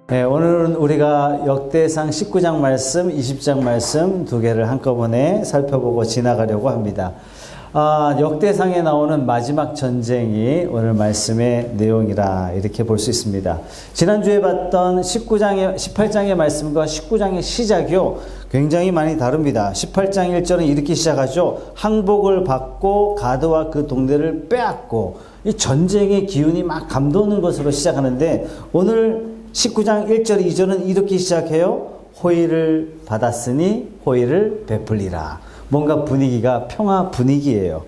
네, 오늘은 우리가 역대상 19장 말씀, 20장 말씀 두 개를 한꺼번에 살펴보고 지나가려고 합니다. 역대상에 나오는 마지막 전쟁이 오늘 말씀의 내용이라 이렇게 볼 수 있습니다. 지난주에 봤던 18장의 말씀과 19장의 시작이요, 굉장히 많이 다릅니다. 18장 1절은 이렇게 시작하죠. 항복을 받고 가드와 그 동대를 빼앗고, 이 전쟁의 기운이 막 감도는 것으로 시작하는데, 오늘 19장 1절 2절은 이렇게 시작해요. 호의를 받았으니 호의를 베풀리라. 뭔가 분위기가 평화 분위기예요.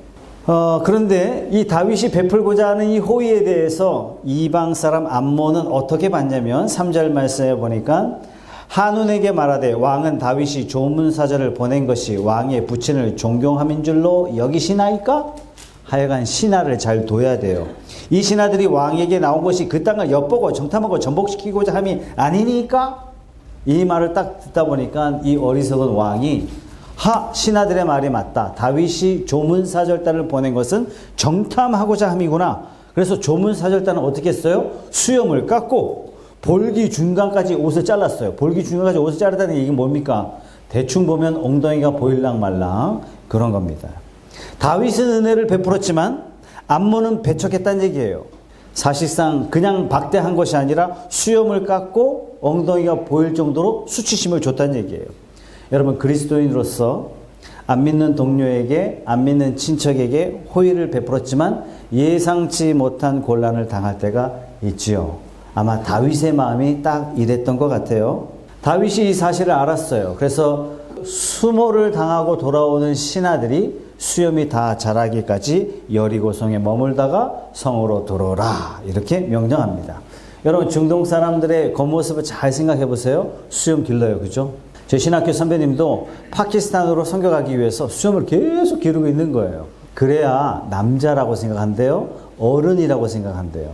그런데 이 다윗이 베풀고자 하는 이 호의에 대해서 이방 사람 암몬은 어떻게 봤냐면 3절 말씀에 보니까 한운에게 말하되 왕은 다윗이 조문사절을 보낸 것이 왕의 부친을 존경함인 줄로 여기시나이까? 하여간 신하를 잘 둬야 돼요. 이 신하들이 왕에게 나온 것이 그 땅을 엿보고 정탐하고 전복시키고자 함이 아니니까? 이 말을 딱 듣다 보니까 이 어리석은 왕이 신하들의 말이 맞다. 다윗이 조문사절단을 보낸 것은 정탐하고자 함이구나. 그래서 조문사절단은 어떻게 했어요? 수염을 깎고 볼기 중간까지 옷을 잘랐어요. 볼기 중간까지 옷을 자르다는 얘기는 뭡니까? 대충 보면 엉덩이가 보일랑 말랑 그런 겁니다. 다윗은 은혜를 베풀었지만 암몬은 배척했다는 얘기예요. 사실상 그냥 박대한 것이 아니라 수염을 깎고 엉덩이가 보일 정도로 수치심을 줬다는 얘기예요. 여러분, 그리스도인으로서 안 믿는 동료에게, 안 믿는 친척에게 호의를 베풀었지만 예상치 못한 곤란을 당할 때가 있지요. 아마 다윗의 마음이 딱 이랬던 것 같아요. 다윗이 이 사실을 알았어요. 그래서 수모를 당하고 돌아오는 신하들이 수염이 다 자라기까지 여리고성에 머물다가 성으로 들어오라 이렇게 명령합니다. 여러분, 중동 사람들의 겉모습을 잘 생각해 보세요. 수염 길러요, 그죠? 제 신학교 선배님도 파키스탄으로 선교 가기 위해서 수염을 계속 기르고 있는 거예요. 그래야 남자라고 생각한대요. 어른이라고 생각한대요.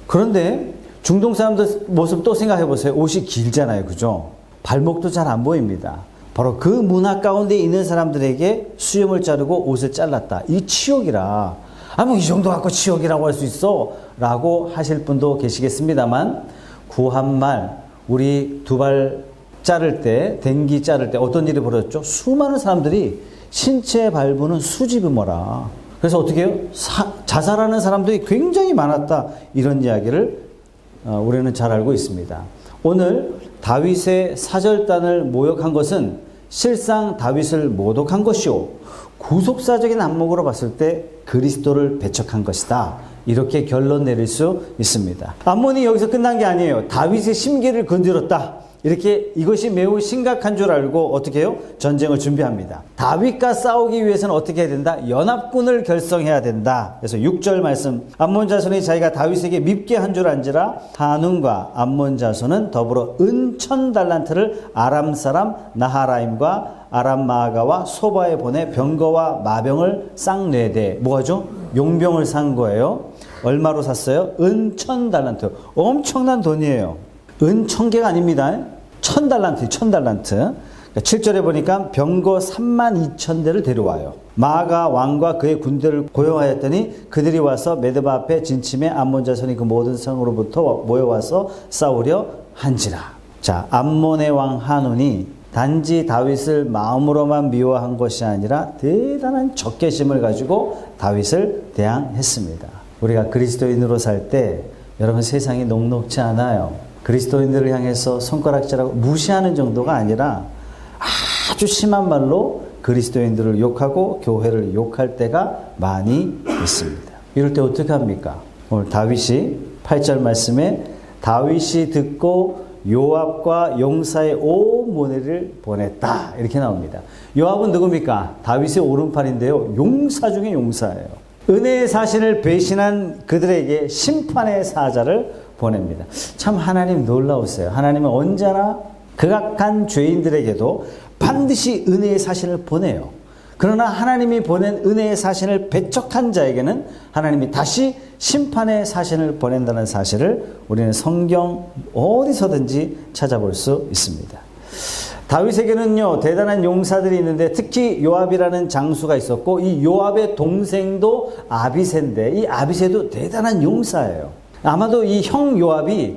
그런데 중동 사람들 모습 또 생각해 보세요. 옷이 길잖아요, 그죠? 발목도 잘 안 보입니다. 바로 그 문화 가운데 있는 사람들에게 수염을 자르고 옷을 잘랐다. 이 치욕이라. 뭐 이 정도 갖고 치욕이라고 할 수 있어? 라고 하실 분도 계시겠습니다만, 구한말, 우리 두 발 자를 때, 댕기 자를 때 어떤 일이 벌어졌죠? 수많은 사람들이 신체 발부는 수지부모라. 그래서 어떻게 해요? 자살하는 사람들이 굉장히 많았다. 이런 이야기를 우리는 잘 알고 있습니다. 오늘 다윗의 사절단을 모욕한 것은 실상 다윗을 모독한 것이요, 구속사적인 안목으로 봤을 때 그리스도를 배척한 것이다. 이렇게 결론 내릴 수 있습니다. 암몬이 여기서 끝난 게 아니에요. 다윗의 심기를 건드렸다. 이렇게 이것이 매우 심각한 줄 알고 어떻게 해요? 전쟁을 준비합니다. 다윗과 싸우기 위해서는 어떻게 해야 된다? 연합군을 결성해야 된다. 그래서 6절 말씀, 암몬 자손이 자기가 다윗에게 밉게 한 줄 안지라 한운과 암몬 자손은 더불어 은 1000달란트를 아람 사람 나하라임과 아람 마아가와 소바에 보내 병거와 마병을 쌍내대, 뭐하죠? 용병을 산 거예요. 얼마로 샀어요? 은 1000달란트. 엄청난 돈이에요. 은 1000개가 아닙니다. 1000달란트, 1000달란트. 7절에 보니까 병거 32,000대를 데려와요. 마아가 왕과 그의 군대를 고용하였더니 그들이 와서 메드바 앞에 진침해 암몬 자손이 그 모든 성으로부터 모여와서 싸우려 한지라. 자, 암몬의 왕 한운이 단지 다윗을 마음으로만 미워한 것이 아니라 대단한 적개심을 가지고 다윗을 대항했습니다. 우리가 그리스도인으로 살 때 여러분, 세상이 녹록지 않아요. 그리스도인들을 향해서 손가락질하고 무시하는 정도가 아니라 아주 심한 말로 그리스도인들을 욕하고 교회를 욕할 때가 많이 있습니다. 이럴 때 어떻게 합니까? 오늘 다윗이 8절 말씀에 다윗이 듣고 요압과 용사의 온 무리를 보냈다. 이렇게 나옵니다. 요압은 누굽니까? 다윗의 오른팔인데요. 용사 중에 용사예요. 은혜의 사신을 배신한 그들에게 심판의 사자를 보냅니다. 참 하나님 놀라우세요. 하나님은 언제나 극악한 죄인들에게도 반드시 은혜의 사신을 보내요. 그러나 하나님이 보낸 은혜의 사신을 배척한 자에게는 하나님이 다시 심판의 사신을 보낸다는 사실을 우리는 성경 어디서든지 찾아볼 수 있습니다. 다윗에게는요, 대단한 용사들이 있는데 특히 요압이라는 장수가 있었고, 이 요압의 동생도 아비새인데 이 아비새도 대단한 용사예요. 아마도 이 형 요압이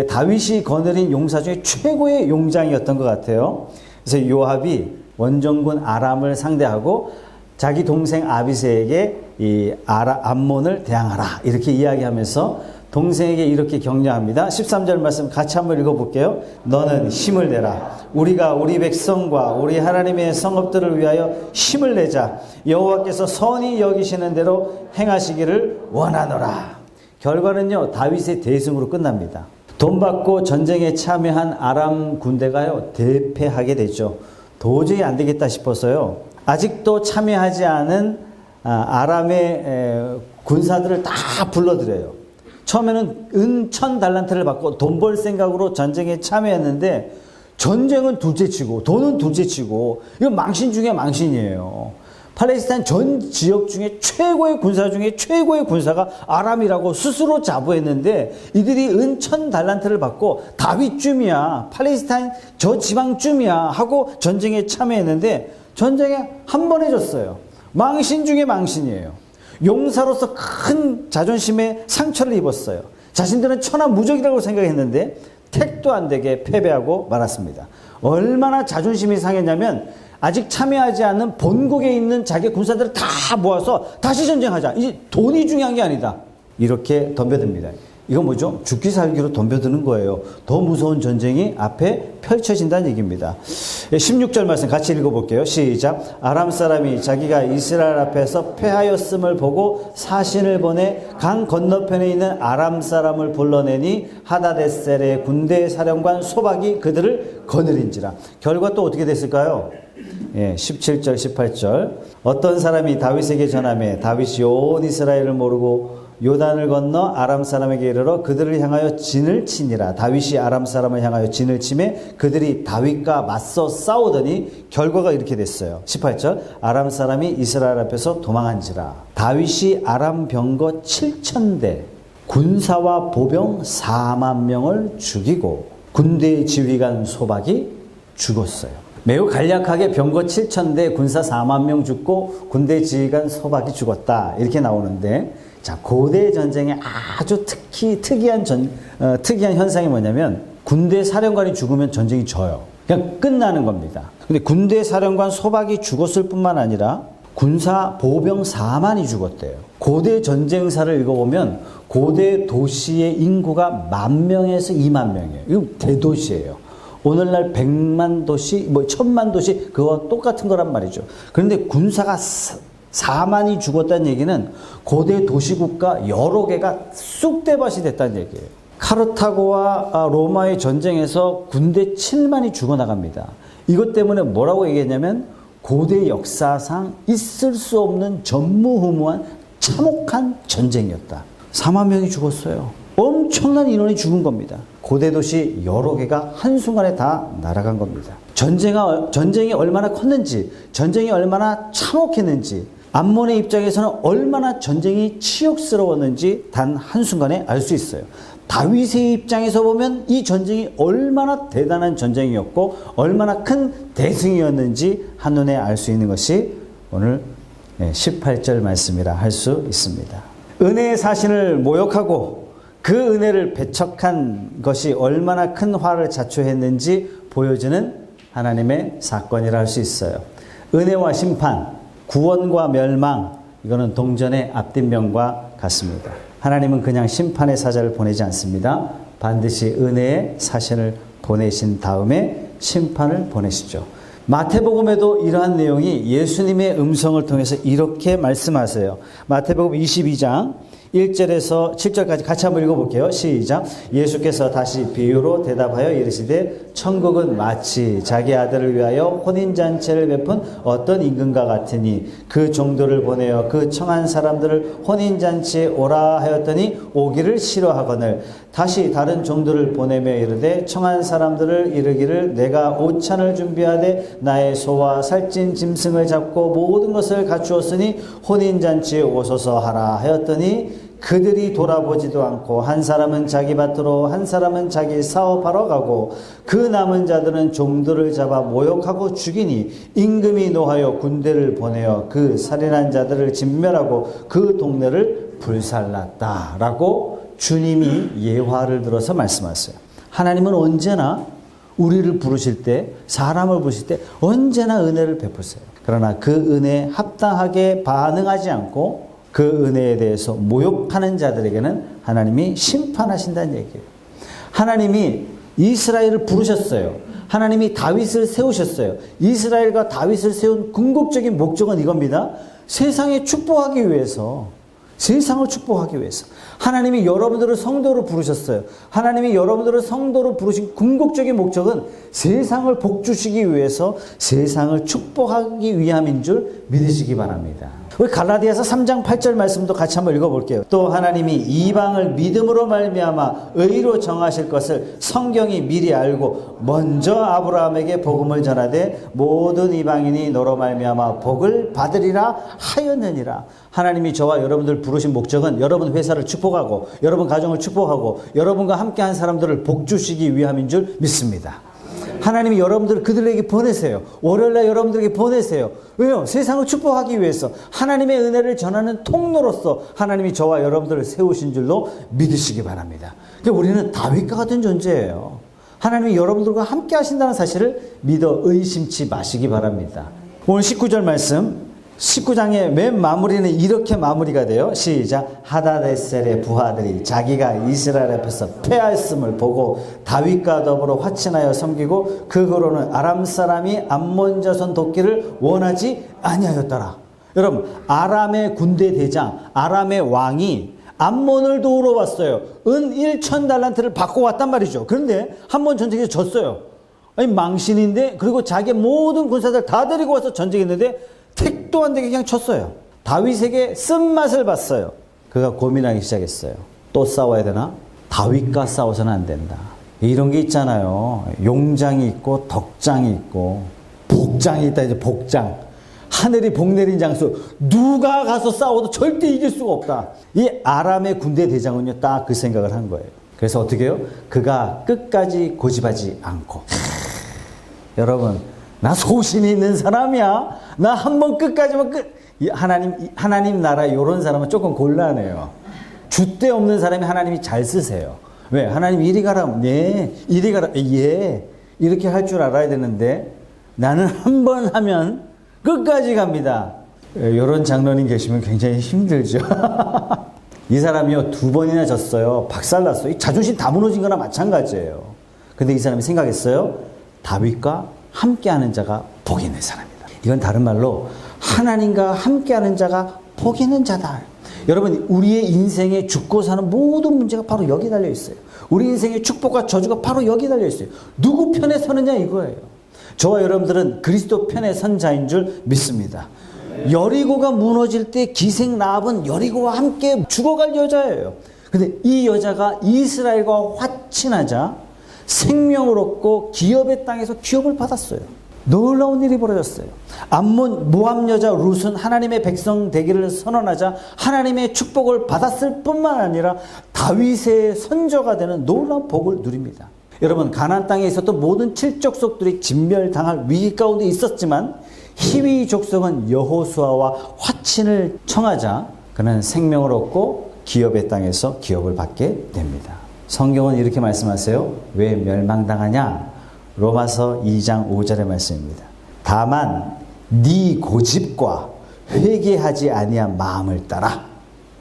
다윗이 거느린 용사 중에 최고의 용장이었던 것 같아요. 그래서 요압이 원정군 아람을 상대하고 자기 동생 아비새에게 이 암몬을 대항하라 이렇게 이야기하면서 동생에게 이렇게 격려합니다. 13절 말씀 같이 한번 읽어볼게요. 너는 힘을 내라. 우리가 우리 백성과 우리 하나님의 성읍들을 위하여 힘을 내자. 여호와께서 선히 여기시는 대로 행하시기를 원하노라. 결과는요, 다윗의 대승으로 끝납니다. 돈 받고 전쟁에 참여한 아람 군대가요, 대패하게 되죠. 도저히 안 되겠다 싶어서요, 아직도 참여하지 않은 아람의 군사들을 다 불러들여요. 처음에는 은 1000달란트를 받고 돈 벌 생각으로 전쟁에 참여했는데 전쟁은 둘째치고 돈은 둘째치고 이거 망신 중에 망신이에요. 팔레스타인 전 지역 중에 최고의 군사 중에 최고의 군사가 아람이라고 스스로 자부했는데 이들이 은 1000달란트를 받고 다윗쯤이야, 팔레스타인 저 지방쯤이야 하고 전쟁에 참여했는데 전쟁에 한 번에 졌어요. 망신 중에 망신이에요. 용사로서 큰 자존심에 상처를 입었어요. 자신들은 천하무적이라고 생각했는데 택도 안 되게 패배하고 말았습니다. 얼마나 자존심이 상했냐면 아직 참여하지 않는 본국에 있는 자기 군사들을 다 모아서 다시 전쟁하자. 이제 돈이 중요한 게 아니다. 이렇게 덤벼듭니다. 이건 뭐죠? 죽기 살기로 덤벼드는 거예요. 더 무서운 전쟁이 앞에 펼쳐진다는 얘기입니다. 16절 말씀 같이 읽어볼게요. 시작. 아람 사람이 자기가 이스라엘 앞에서 패하였음을 보고 사신을 보내 강 건너편에 있는 아람 사람을 불러내니 하다데셀의 군대 사령관 소박이 그들을 거느린지라. 결과 또 어떻게 됐을까요? 17절 18절. 어떤 사람이 다윗에게 전하매 다윗이 온 이스라엘을 모르고 요단을 건너 아람 사람에게 이르러 그들을 향하여 진을 치니라. 다윗이 아람 사람을 향하여 진을 치매 그들이 다윗과 맞서 싸우더니 결과가 이렇게 됐어요. 18절. 아람 사람이 이스라엘 앞에서 도망한지라. 다윗이 아람 병거 7000대 군사와 보병 4만 명을 죽이고 군대 지휘관 소박이 죽었어요. 매우 간략하게 병거 7000대 군사 4만 명 죽고 군대 지휘관 소박이 죽었다 이렇게 나오는데, 자, 고대 전쟁에 아주 특이한 현상이 뭐냐면 군대 사령관이 죽으면 전쟁이 져요. 그냥 끝나는 겁니다. 근데 군대 사령관 소박이 죽었을 뿐만 아니라 군사 보병 4만이 죽었대요. 고대 전쟁사를 읽어보면 고대 도시의 인구가 10,000명에서 20,000명이에요. 이거 대도시예요. 오늘날 100만 도시, 1000만 도시 그거와 똑같은 거란 말이죠. 그런데 군사가 4만이 죽었다는 얘기는 고대 도시국가 여러 개가 쑥대밭이 됐다는 얘기예요. 카르타고와 로마의 전쟁에서 군대 7만이 죽어나갑니다. 이것 때문에 뭐라고 얘기했냐면 고대 역사상 있을 수 없는 전무후무한 참혹한 전쟁이었다. 4만 명이 죽었어요. 엄청난 인원이 죽은 겁니다. 고대 도시 여러 개가 한순간에 다 날아간 겁니다. 전쟁이 얼마나 컸는지, 전쟁이 얼마나 참혹했는지, 암몬의 입장에서는 얼마나 전쟁이 치욕스러웠는지 단 한순간에 알 수 있어요. 다윗의 입장에서 보면 이 전쟁이 얼마나 대단한 전쟁이었고 얼마나 큰 대승이었는지 한눈에 알 수 있는 것이 오늘 18절 말씀이라 할 수 있습니다. 은혜의 사신을 모욕하고 그 은혜를 배척한 것이 얼마나 큰 화를 자초했는지 보여주는 하나님의 사건이라 할 수 있어요. 은혜와 심판, 구원과 멸망, 이거는 동전의 앞뒷면과 같습니다. 하나님은 그냥 심판의 사자를 보내지 않습니다. 반드시 은혜의 사신을 보내신 다음에 심판을 보내시죠. 마태복음에도 이러한 내용이 예수님의 음성을 통해서 이렇게 말씀하세요. 마태복음 22장 1절에서 7절까지 같이 한번 읽어볼게요. 시작. 예수께서 다시 비유로 대답하여 이르시되 천국은 마치 자기 아들을 위하여 혼인잔치를 베푼 어떤 임금과 같으니 그 종들을 보내어 그 청한 사람들을 혼인잔치에 오라 하였더니 오기를 싫어하거늘 다시 다른 종들을 보내며 이르되 청한 사람들을 이르기를 내가 오찬을 준비하되 나의 소와 살찐 짐승을 잡고 모든 것을 갖추었으니 혼인잔치에 오소서 하라 하였더니 그들이 돌아보지도 않고 한 사람은 자기 밭으로 한 사람은 자기 사업하러 가고 그 남은 자들은 종들을 잡아 모욕하고 죽이니 임금이 노하여 군대를 보내어 그 살인한 자들을 진멸하고 그 동네를 불살랐다라고 주님이 예화를 들어서 말씀하세요. 하나님은 언제나 우리를 부르실 때, 사람을 부르실 때 언제나 은혜를 베푸세요. 그러나 그 은혜에 합당하게 반응하지 않고 그 은혜에 대해서 모욕하는 자들에게는 하나님이 심판하신다는 얘기예요. 하나님이 이스라엘을 부르셨어요. 하나님이 다윗을 세우셨어요. 이스라엘과 다윗을 세운 궁극적인 목적은 이겁니다. 세상에 축복하기 위해서, 세상을 축복하기 위해서. 하나님이 여러분들을 성도로 부르셨어요. 하나님이 여러분들을 성도로 부르신 궁극적인 목적은 세상을 복주시기 위해서, 세상을 축복하기 위함인 줄 믿으시기 바랍니다. 우리 갈라디아서 3장 8절 말씀도 같이 한번 읽어볼게요. 또 하나님이 이방을 믿음으로 말미암아 의로 정하실 것을 성경이 미리 알고 먼저 아브라함에게 복음을 전하되 모든 이방인이 너로 말미암아 복을 받으리라 하였느니라. 하나님이 저와 여러분들 부르신 목적은 여러분 회사를 축복하고 여러분 가정을 축복하고 여러분과 함께한 사람들을 복주시기 위함인 줄 믿습니다. 하나님이 여러분들을 그들에게 보내세요. 월요일날 여러분들에게 보내세요. 왜요? 세상을 축복하기 위해서 하나님의 은혜를 전하는 통로로서 하나님이 저와 여러분들을 세우신 줄로 믿으시기 바랍니다. 그러니까 우리는 다윗과 같은 존재예요. 하나님이 여러분들과 함께 하신다는 사실을 믿어 의심치 마시기 바랍니다. 오늘 19절 말씀, 19장의 맨 마무리는 이렇게 마무리가 돼요. 시작. 하다데셀의 부하들이 자기가 이스라엘 앞에서 패하였음을 보고 다윗과 더불어 화친하여 섬기고 그 후로는 아람 사람이 암몬 자손 돕기를 원하지 아니하였더라. 여러분, 아람의 군대 대장, 아람의 왕이 암몬을 도우러 왔어요. 은 1,000달란트를 받고 왔단 말이죠. 그런데 한 번 전쟁에서 졌어요. 아니, 망신인데, 그리고 자기 모든 군사들 다 데리고 와서 전쟁했는데 택도 안 되게 그냥 쳤어요. 다윗에게 쓴맛을 봤어요. 그가 고민하기 시작했어요. 또 싸워야 되나? 다윗과 싸워서는 안 된다. 이런 게 있잖아요. 용장이 있고 덕장이 있고 복장이 있다. 이제 복장. 하늘이 복 내린 장소. 누가 가서 싸워도 절대 이길 수가 없다. 이 아람의 군대 대장은요, 딱 그 생각을 한 거예요. 그래서 어떻게 해요? 그가 끝까지 고집하지 않고. 여러분, 나 소신이 있는 사람이야. 나 한번 끝까지만 하나님 나라 이런 사람은 조금 곤란해요. 줏대 없는 사람이 하나님이 잘 쓰세요. 왜? 하나님 이리 가라. 네. 이리 가라. 예. 이렇게 할 줄 알아야 되는데 나는 한 번 하면 끝까지 갑니다. 이런 장로님 계시면 굉장히 힘들죠. 이 사람이요, 2번이나 졌어요. 박살났어요. 자존심 다 무너진 거나 마찬가지예요. 근데 이 사람이 생각했어요. 다윗과 함께하는 자가 복이 있는 사람이다. 이건 다른 말로 하나님과 함께하는 자가 복이 있는 자다. 여러분, 우리의 인생에 죽고 사는 모든 문제가 바로 여기 달려 있어요. 우리 인생의 축복과 저주가 바로 여기 달려 있어요. 누구 편에 서느냐 이거예요. 저와 여러분들은 그리스도 편에 선 자인 줄 믿습니다. 여리고가 무너질 때 기생 라합은 여리고와 함께 죽어갈 여자예요. 근데 이 여자가 이스라엘과 화친하자 생명을 얻고 기업의 땅에서 기업을 받았어요. 놀라운 일이 벌어졌어요. 암몬 모압 여자 룻은 하나님의 백성 되기를 선언하자 하나님의 축복을 받았을 뿐만 아니라 다윗의 선조가 되는 놀라운 복을 누립니다. 여러분, 가나안 땅에 있었던 모든 7족속들이 진멸당할 위기 가운데 있었지만 히위 족속은 여호수아와 화친을 청하자 그는 생명을 얻고 기업의 땅에서 기업을 받게 됩니다. 성경은 이렇게 말씀하세요. 왜 멸망당하냐? 로마서 2장 5절의 말씀입니다. 다만 네 고집과 회개하지 아니한 마음을 따라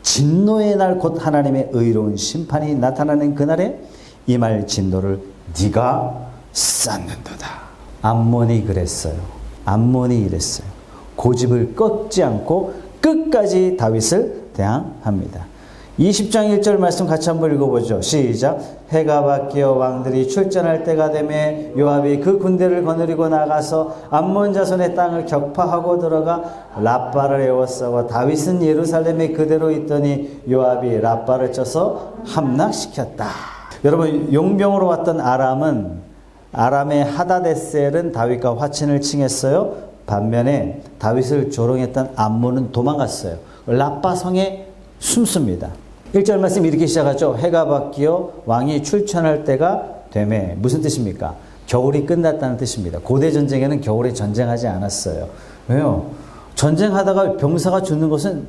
진노의 날 곧 하나님의 의로운 심판이 나타나는 그날에 이 말 진노를 네가 쌓는도다. 암몬이 그랬어요. 암몬이 이랬어요. 고집을 꺾지 않고 끝까지 다윗을 대항합니다. 20장 1절 말씀 같이 한번 읽어보죠. 시작. 해가 바뀌어 왕들이 출전할 때가 되매 요압이 그 군대를 거느리고 나가서 암몬 자손의 땅을 격파하고 들어가 라빠를 에워싸고 다윗은 예루살렘에 그대로 있더니 요압이 라빠를 쳐서 함락시켰다. 여러분, 용병으로 왔던 아람의 하다데셀은 다윗과 화친을 칭했어요. 반면에 다윗을 조롱했던 암몬은 도망갔어요. 라빠 성에 숨습니다. 1절 말씀 이렇게 시작하죠. 해가 바뀌어 왕이 출전할 때가 되매. 무슨 뜻입니까? 겨울이 끝났다는 뜻입니다. 고대 전쟁에는 겨울에 전쟁하지 않았어요. 왜요? 전쟁하다가 병사가 죽는 것은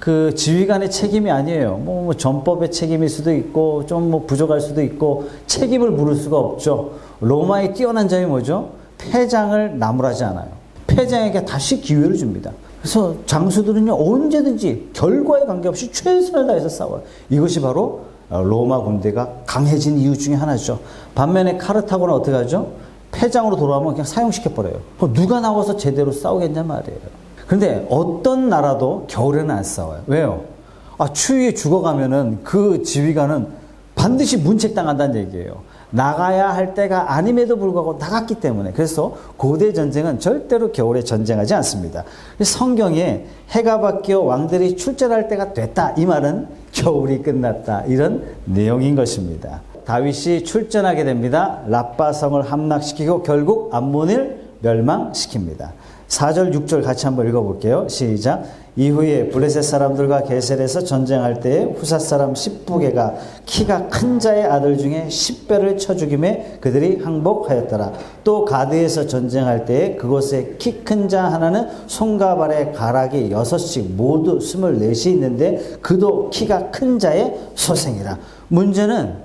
그 지휘관의 책임이 아니에요. 뭐 전법의 책임일 수도 있고 좀 뭐 부족할 수도 있고 책임을 물을 수가 없죠. 로마의 뛰어난 점이 뭐죠? 패장을 나무라지 않아요. 패장에게 다시 기회를 줍니다. 그래서 장수들은요 언제든지 결과에 관계없이 최선을 다해서 싸워요. 이것이 바로 로마 군대가 강해진 이유 중에 하나죠. 반면에 카르타고는 어떻게 하죠? 패장으로 돌아오면 그냥 사용시켜버려요. 누가 나와서 제대로 싸우겠냐 말이에요. 그런데 어떤 나라도 겨울에는 안 싸워요. 왜요? 추위에 죽어가면은 그 지휘관은 반드시 문책당한다는 얘기예요. 나가야 할 때가 아님에도 불구하고 나갔기 때문에. 그래서 고대 전쟁은 절대로 겨울에 전쟁하지 않습니다. 성경에 해가 바뀌어 왕들이 출전할 때가 됐다, 이 말은 겨울이 끝났다, 이런 내용인 것입니다. 다윗이 출전하게 됩니다. 라빠성을 함락시키고 결국 암몬을 멸망시킵니다. 4절 6절 같이 한번 읽어볼게요. 시작. 이후에 블레셋 사람들과 게셀에서 전쟁할 때에 후사 사람 십부게가 키가 큰 자의 아들 중에 10배를 쳐 죽임에 그들이 항복하였더라. 또 가드에서 전쟁할 때에 그곳에 키 큰 자 하나는 손과 발에 가락이 6씩 모두 24이 있는데 그도 키가 큰 자의 소생이라. 문제는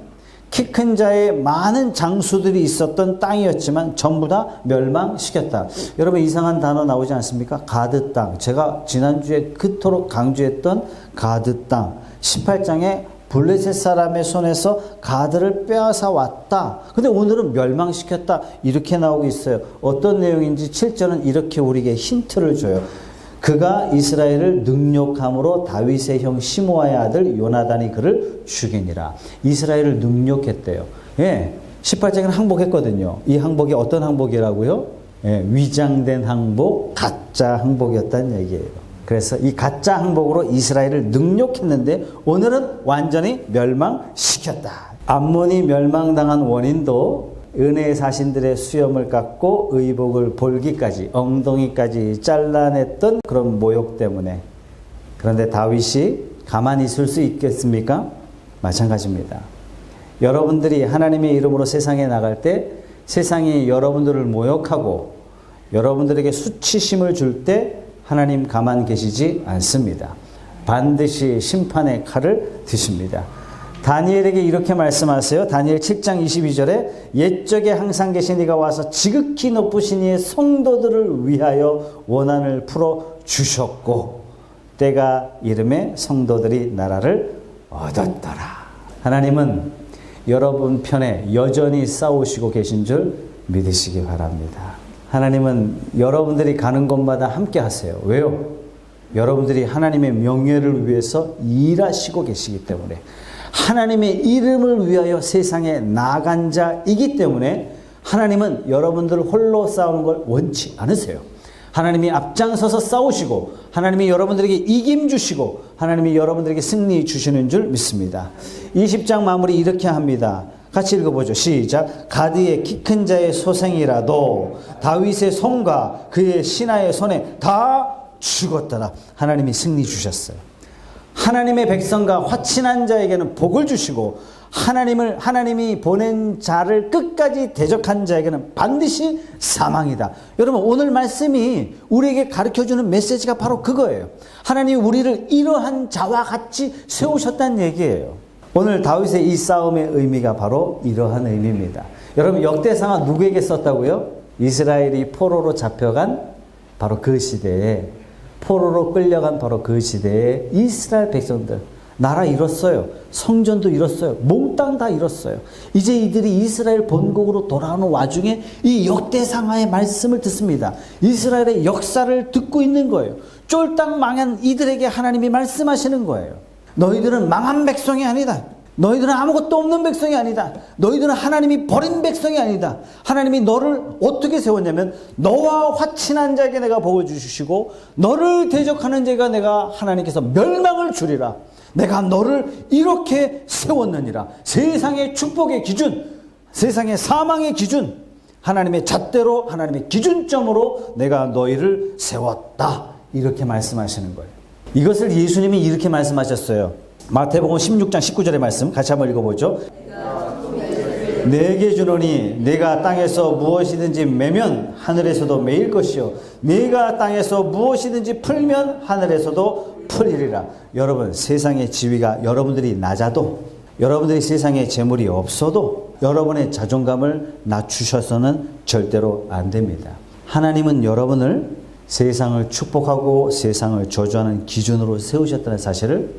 키 큰 자의 많은 장수들이 있었던 땅이었지만 전부 다 멸망시켰다. 여러분 이상한 단어 나오지 않습니까? 가드 땅. 제가 지난주에 그토록 강조했던 가드 땅. 18장에 블레셋 사람의 손에서 가드를 빼앗아 왔다. 근데 오늘은 멸망시켰다. 이렇게 나오고 있어요. 어떤 내용인지 7절은 이렇게 우리에게 힌트를 줘요. 그가 이스라엘을 능욕함으로 다윗의 형 시므아의 아들 요나단이 그를 죽이니라. 이스라엘을 능욕했대요. 예, 18장에는 항복했거든요. 이 항복이 어떤 항복이라고요? 예, 위장된 항복, 가짜 항복이었다는 얘기예요. 그래서 이 가짜 항복으로 이스라엘을 능욕했는데 오늘은 완전히 멸망시켰다. 암몬이 멸망당한 원인도 은혜의 사신들의 수염을 깎고 의복을 볼기까지, 엉덩이까지 잘라냈던 그런 모욕 때문에. 그런데 다윗이 가만히 있을 수 있겠습니까? 마찬가지입니다. 여러분들이 하나님의 이름으로 세상에 나갈 때 세상이 여러분들을 모욕하고 여러분들에게 수치심을 줄 때 하나님 가만 계시지 않습니다. 반드시 심판의 칼을 드십니다. 다니엘에게 이렇게 말씀하세요. 다니엘 7장 22절에 옛적에 항상 계신 이가 와서 지극히 높으신 이의 성도들을 위하여 원한을 풀어 주셨고 때가 이름에 성도들이 나라를 얻었더라. 하나님은 여러분 편에 여전히 싸우시고 계신 줄 믿으시기 바랍니다. 하나님은 여러분들이 가는 곳마다 함께 하세요. 왜요? 여러분들이 하나님의 명예를 위해서 일하시고 계시기 때문에, 하나님의 이름을 위하여 세상에 나간 자이기 때문에 하나님은 여러분들 홀로 싸우는 걸 원치 않으세요. 하나님이 앞장서서 싸우시고 하나님이 여러분들에게 이김 주시고 하나님이 여러분들에게 승리 주시는 줄 믿습니다. 20장 마무리 이렇게 합니다. 같이 읽어보죠. 시작. 가드의 키 큰 자의 소생이라도 다윗의 손과 그의 신하의 손에 다 죽었더라. 하나님이 승리 주셨어요. 하나님의 백성과 화친한 자에게는 복을 주시고 하나님이 보낸 자를 끝까지 대적한 자에게는 반드시 사망이다. 여러분 오늘 말씀이 우리에게 가르쳐주는 메시지가 바로 그거예요. 하나님이 우리를 이러한 자와 같이 세우셨다는 얘기예요. 오늘 다윗의 이 싸움의 의미가 바로 이러한 의미입니다. 여러분 역대상은 누구에게 썼다고요? 이스라엘이 포로로 잡혀간 바로 그 시대에, 포로로 끌려간 바로 그 시대에 이스라엘 백성들, 나라 잃었어요. 성전도 잃었어요. 몽땅 다 잃었어요. 이제 이들이 이스라엘 본국으로 돌아오는 와중에 이 역대상하의 말씀을 듣습니다. 이스라엘의 역사를 듣고 있는 거예요. 쫄딱 망한 이들에게 하나님이 말씀하시는 거예요. 너희들은 망한 백성이 아니다. 너희들은 아무것도 없는 백성이 아니다. 너희들은 하나님이 버린 백성이 아니다. 하나님이 너를 어떻게 세웠냐면 너와 화친한 자에게 내가 복을 주시고 너를 대적하는 자가 내가 하나님께서 멸망을 주리라. 내가 너를 이렇게 세웠느니라. 세상의 축복의 기준, 세상의 사망의 기준, 하나님의 잣대로, 하나님의 기준점으로 내가 너희를 세웠다. 이렇게 말씀하시는 거예요. 이것을 예수님이 이렇게 말씀하셨어요. 마태복음 16장 19절의 말씀 같이 한번 읽어보죠. 내게 주노니 내가 땅에서 무엇이든지 매면 하늘에서도 매일 것이요 내가 땅에서 무엇이든지 풀면 하늘에서도 풀리리라. 여러분, 세상의 지위가 여러분들이 낮아도, 여러분들이 세상에 재물이 없어도 여러분의 자존감을 낮추셔서는 절대로 안 됩니다. 하나님은 여러분을 세상을 축복하고 세상을 저주하는 기준으로 세우셨다는 사실을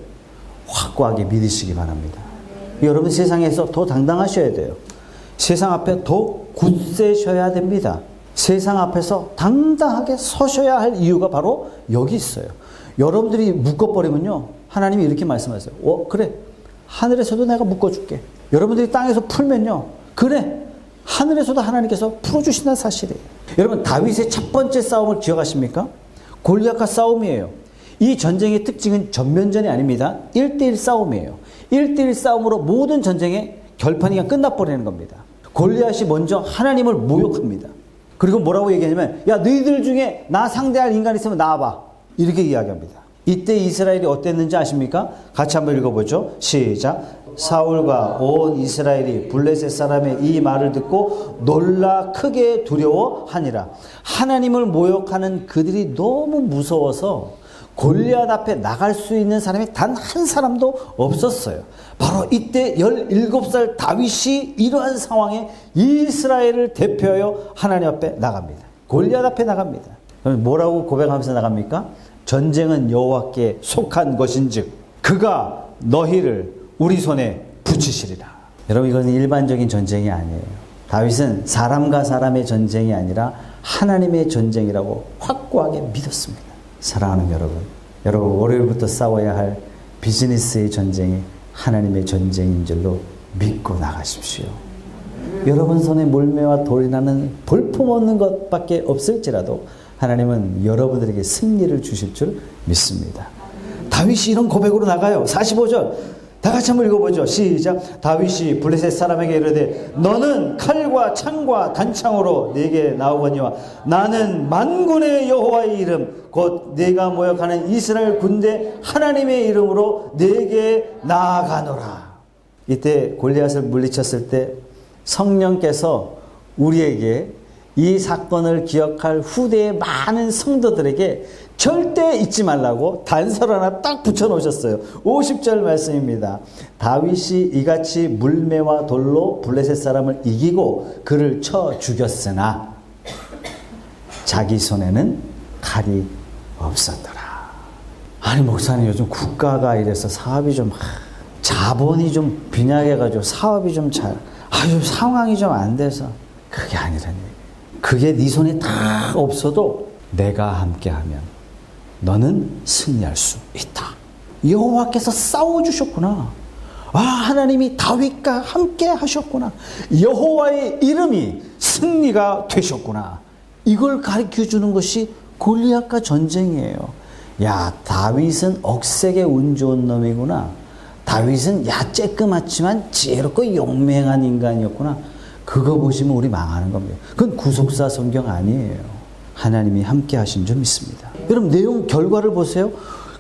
확고하게 믿으시기 바랍니다. 여러분, 세상에서 더 당당하셔야 돼요. 세상 앞에 더 굳세셔야 됩니다. 세상 앞에서 당당하게 서셔야 할 이유가 바로 여기 있어요. 여러분들이 묶어버리면요, 하나님이 이렇게 말씀하세요. 그래, 하늘에서도 내가 묶어줄게. 여러분들이 땅에서 풀면요, 그래, 하늘에서도 하나님께서 풀어주신다는 사실이에요. 여러분, 다윗의 첫 번째 싸움을 기억하십니까? 골리앗과 싸움이에요. 이 전쟁의 특징은 전면전이 아닙니다. 1대1 싸움이에요. 1대1 싸움으로 모든 전쟁의 결판이 그냥 끝나버리는 겁니다. 골리앗이 먼저 하나님을 모욕합니다. 그리고 뭐라고 얘기하냐면, 야, 너희들 중에 나 상대할 인간이 있으면 나와봐. 이렇게 이야기합니다. 이때 이스라엘이 어땠는지 아십니까? 같이 한번 읽어보죠. 시작. 사울과 온 이스라엘이 블레셋 사람의 이 말을 듣고 놀라 크게 두려워하니라. 하나님을 모욕하는 그들이 너무 무서워서 골리앗 앞에 나갈 수 있는 사람이 단 한 사람도 없었어요. 바로 이때 17살 다윗이 이러한 상황에 이스라엘을 대표하여 하나님 앞에 나갑니다. 골리앗 앞에 나갑니다. 그럼 뭐라고 고백하면서 나갑니까? 전쟁은 여호와께 속한 것인즉 그가 너희를 우리 손에 붙이시리라. 여러분, 이건 일반적인 전쟁이 아니에요. 다윗은 사람과 사람의 전쟁이 아니라 하나님의 전쟁이라고 확고하게 믿었습니다. 사랑하는 여러분, 월요일부터 싸워야 할 비즈니스의 전쟁이 하나님의 전쟁인 줄로 믿고 나가십시오. 여러분 손에 몰매와 돌이 나는 볼품없는 것밖에 없을지라도 하나님은 여러분들에게 승리를 주실 줄 믿습니다. 다윗이 이런 고백으로 나가요. 45절 다 같이 한번 읽어보죠. 시작. 다윗이 블레셋 사람에게 이르되 너는 칼과 창과 단창으로 내게 나오거니와 나는 만군의 여호와의 이름 곧 내가 모욕하는 이스라엘 군대 하나님의 이름으로 내게 나아가노라. 이때 골리앗을 물리쳤을 때 성령께서 우리에게 이 사건을 기억할 후대의 많은 성도들에게 절대 잊지 말라고 단서를 하나 딱 붙여놓으셨어요. 50절 말씀입니다. 다윗이 이같이 물매와 돌로 블레셋 사람을 이기고 그를 쳐 죽였으나 자기 손에는 칼이 없었더라. 아니 목사님, 요즘 국가가 이래서 사업이 좀 자본이 좀 빈약해가지고 사업이 좀 상황이 좀 안 돼서. 그게 아니라는 얘기예요. 그게 네 손에 다 없어도 내가 함께하면 너는 승리할 수 있다. 여호와께서 싸워주셨구나. 하나님이 다윗과 함께 하셨구나. 여호와의 이름이 승리가 되셨구나. 이걸 가르쳐주는 것이 골리앗과 전쟁이에요. 야, 다윗은 억세게 운 좋은 놈이구나. 다윗은 쬐끄맣지만 지혜롭고 용맹한 인간이었구나. 그거 보시면 우리 망하는 겁니다. 그건 구속사 성경 아니에요. 하나님이 함께 하신 줄 믿습니다. 여러분, 내용 결과를 보세요.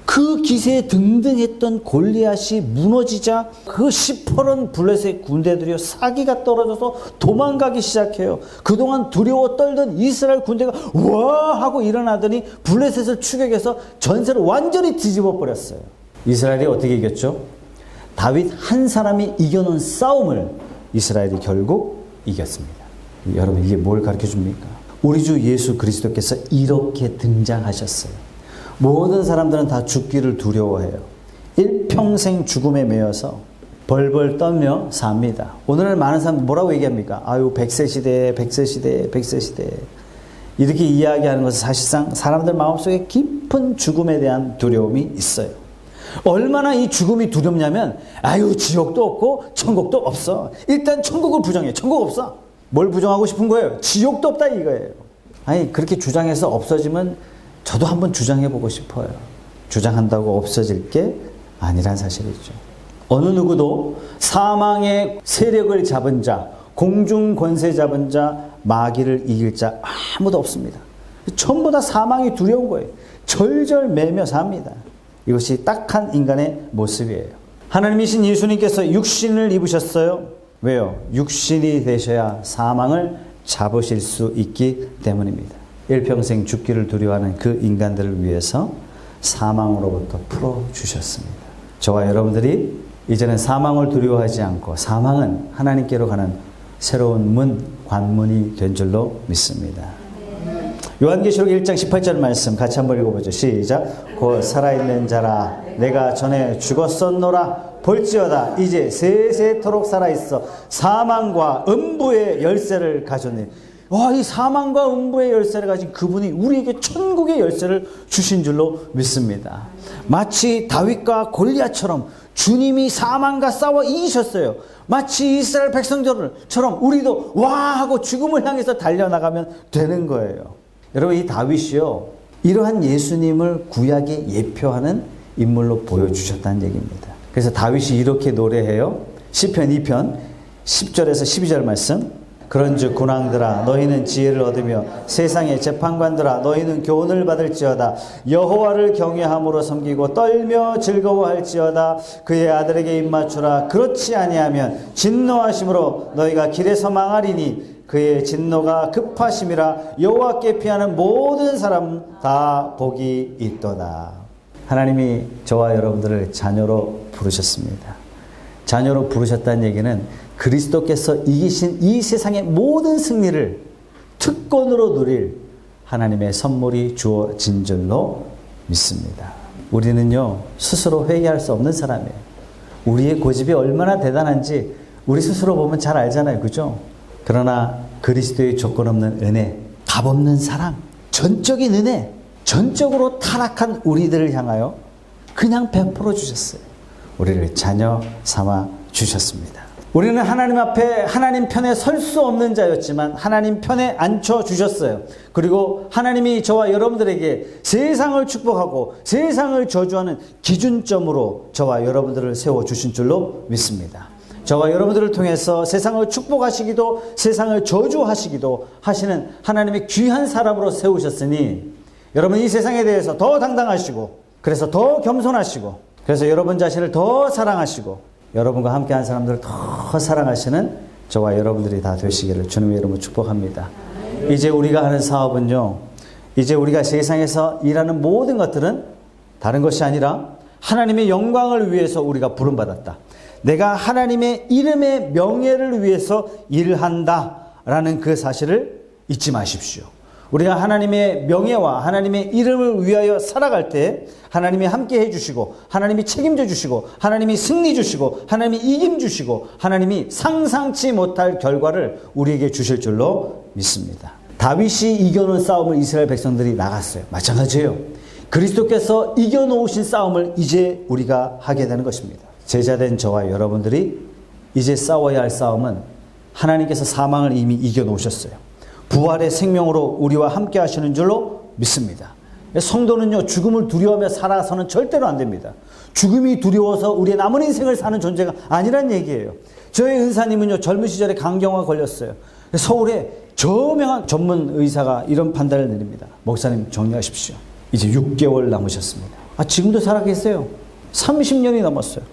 그 기세에 등등했던 골리앗이 무너지자 그 시퍼런 블레셋 군대들이요, 사기가 떨어져서 도망가기 시작해요. 그동안 두려워 떨던 이스라엘 군대가 와 하고 일어나더니 블레셋을 추격해서 전세를 완전히 뒤집어 버렸어요. 이스라엘이 어떻게 이겼죠? 다윗 한 사람이 이겨놓은 싸움을 이스라엘이 결국 이겼습니다. 여러분, 이게 뭘 가르쳐 줍니까? 우리 주 예수 그리스도께서 이렇게 등장하셨어요. 모든 사람들은 다 죽기를 두려워해요. 일평생 죽음에 매여서 벌벌 떨며 삽니다. 오늘날 많은 사람들 뭐라고 얘기합니까? 아유, 100세 시대, 100세 시대, 100세 시대. 이렇게 이야기하는 것은 사실상 사람들 마음속에 깊은 죽음에 대한 두려움이 있어요. 얼마나 이 죽음이 두렵냐면, 아유, 지옥도 없고 천국도 없어. 일단 천국을 부정해. 천국 없어. 뭘 부정하고 싶은 거예요? 지옥도 없다 이거예요. 아니, 그렇게 주장해서 없어지면 저도 한번 주장해보고 싶어요. 주장한다고 없어질 게 아니란 사실이죠. 어느 누구도 사망의 세력을 잡은 자, 공중 권세 잡은 자, 마귀를 이길 자 아무도 없습니다. 전부 다 사망이 두려운 거예요. 절절매며 삽니다. 이것이 딱한 인간의 모습이에요. 하나님이신 예수님께서 육신을 입으셨어요. 왜요? 육신이 되셔야 사망을 잡으실 수 있기 때문입니다. 일평생 죽기를 두려워하는 그 인간들을 위해서 사망으로부터 풀어주셨습니다. 저와 여러분들이 이제는 사망을 두려워하지 않고 사망은 하나님께로 가는 새로운 문, 관문이 된 줄로 믿습니다. 요한계시록 1장 18절 말씀 같이 한번 읽어보죠. 시작. 곧 살아있는 자라 내가 전에 죽었었노라 볼지어다 이제 세세토록 살아있어 사망과 음부의 열쇠를 가졌니. 와, 이 사망과 음부의 열쇠를 가진 그분이 우리에게 천국의 열쇠를 주신 줄로 믿습니다. 마치 다윗과 골리앗처럼 주님이 사망과 싸워 이기셨어요. 마치 이스라엘 백성들처럼 우리도 와 하고 죽음을 향해서 달려나가면 되는 거예요. 여러분, 이 다윗이요, 이러한 예수님을 구약에 예표하는 인물로 보여주셨다는 얘기입니다. 그래서 다윗이 이렇게 노래해요. 시편 2편 10절에서 12절 말씀. 그런즉 군왕들아 너희는 지혜를 얻으며 세상의 재판관들아 너희는 교훈을 받을지어다. 여호와를 경외함으로 섬기고 떨며 즐거워할지어다. 그의 아들에게 입맞추라. 그렇지 아니하면 진노하심으로 너희가 길에서 망하리니 그의 진노가 급하심이라. 여호와께 피하는 모든 사람 다 복이 있도다. 하나님이 저와 여러분들을 자녀로 부르셨습니다. 자녀로 부르셨다는 얘기는 그리스도께서 이기신 이 세상의 모든 승리를 특권으로 누릴 하나님의 선물이 주어진 줄로 믿습니다. 우리는요, 스스로 회개할 수 없는 사람이에요. 우리의 고집이 얼마나 대단한지 우리 스스로 보면 잘 알잖아요. 그죠? 그러나 그리스도의 조건 없는 은혜, 값 없는 사랑, 전적인 은혜, 전적으로 타락한 우리들을 향하여 그냥 베풀어 주셨어요. 우리를 자녀 삼아 주셨습니다. 우리는 하나님 앞에 하나님 편에 설 수 없는 자였지만 하나님 편에 앉혀 주셨어요. 그리고 하나님이 저와 여러분들에게 세상을 축복하고 세상을 저주하는 기준점으로 저와 여러분들을 세워주신 줄로 믿습니다. 저와 여러분들을 통해서 세상을 축복하시기도 세상을 저주하시기도 하시는 하나님의 귀한 사람으로 세우셨으니 여러분 이 세상에 대해서 더 당당하시고 그래서 더 겸손하시고 그래서 여러분 자신을 더 사랑하시고 여러분과 함께한 사람들을 더 사랑하시는 저와 여러분들이 다 되시기를 주님의 이름으로 축복합니다. 이제 우리가 하는 사업은요, 이제 우리가 세상에서 일하는 모든 것들은 다른 것이 아니라 하나님의 영광을 위해서 우리가 부름받았다. 내가 하나님의 이름의 명예를 위해서 일을 한다라는 그 사실을 잊지 마십시오. 우리가 하나님의 명예와 하나님의 이름을 위하여 살아갈 때 하나님이 함께 해주시고 하나님이 책임져 주시고 하나님이 승리 주시고 하나님이 이김 주시고 하나님이 상상치 못할 결과를 우리에게 주실 줄로 믿습니다. 다윗이 이겨놓은 싸움을 이스라엘 백성들이 나갔어요. 마찬가지예요. 그리스도께서 이겨놓으신 싸움을 이제 우리가 하게 되는 것입니다. 제자된 저와 여러분들이 이제 싸워야 할 싸움은 하나님께서 사망을 이미 이겨놓으셨어요. 부활의 생명으로 우리와 함께 하시는 줄로 믿습니다. 성도는요, 죽음을 두려워하며 살아서는 절대로 안 됩니다. 죽음이 두려워서 우리의 남은 인생을 사는 존재가 아니란 얘기예요. 저희 은사님은요, 젊은 시절에 간경화 걸렸어요. 서울에 저명한 전문 의사가 이런 판단을 내립니다. 목사님 정리하십시오. 이제 6개월 남으셨습니다. 지금도 살아계세요. 30년이 넘었어요.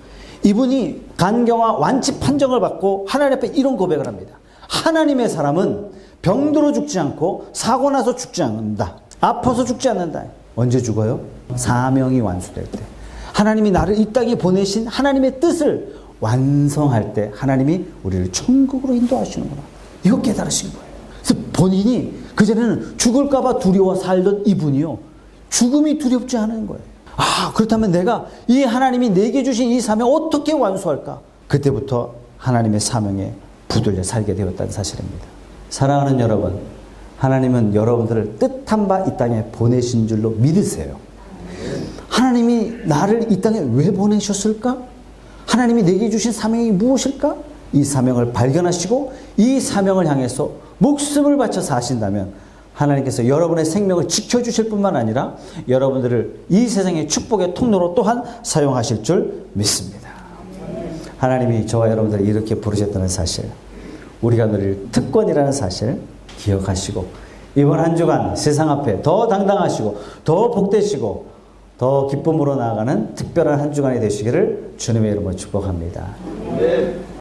이분이 간경화 완치 판정을 받고 하나님 앞에 이런 고백을 합니다. 하나님의 사람은 병들어 죽지 않고 사고 나서 죽지 않는다. 아파서 죽지 않는다. 언제 죽어요? 사명이 완수될 때. 하나님이 나를 이 땅에 보내신 하나님의 뜻을 완성할 때 하나님이 우리를 천국으로 인도하시는구나. 이거 깨달으신 거예요. 그래서 본인이 그전에는 죽을까 봐 두려워 살던 이분이요, 죽음이 두렵지 않은 거예요. 그렇다면 내가 이 하나님이 내게 주신 이 사명 어떻게 완수할까? 그때부터 하나님의 사명에 붙들려 살게 되었다는 사실입니다. 사랑하는 여러분, 하나님은 여러분들을 뜻한 바 이 땅에 보내신 줄로 믿으세요. 하나님이 나를 이 땅에 왜 보내셨을까? 하나님이 내게 주신 사명이 무엇일까? 이 사명을 발견하시고 이 사명을 향해서 목숨을 바쳐 사신다면 하나님께서 여러분의 생명을 지켜주실 뿐만 아니라 여러분들을 이 세상의 축복의 통로로 또한 사용하실 줄 믿습니다. 하나님이 저와 여러분들을 이렇게 부르셨다는 사실, 우리가 누릴 특권이라는 사실 기억하시고 이번 한 주간 세상 앞에 더 당당하시고 더 복되시고 더 기쁨으로 나아가는 특별한 한 주간이 되시기를 주님의 이름으로 축복합니다.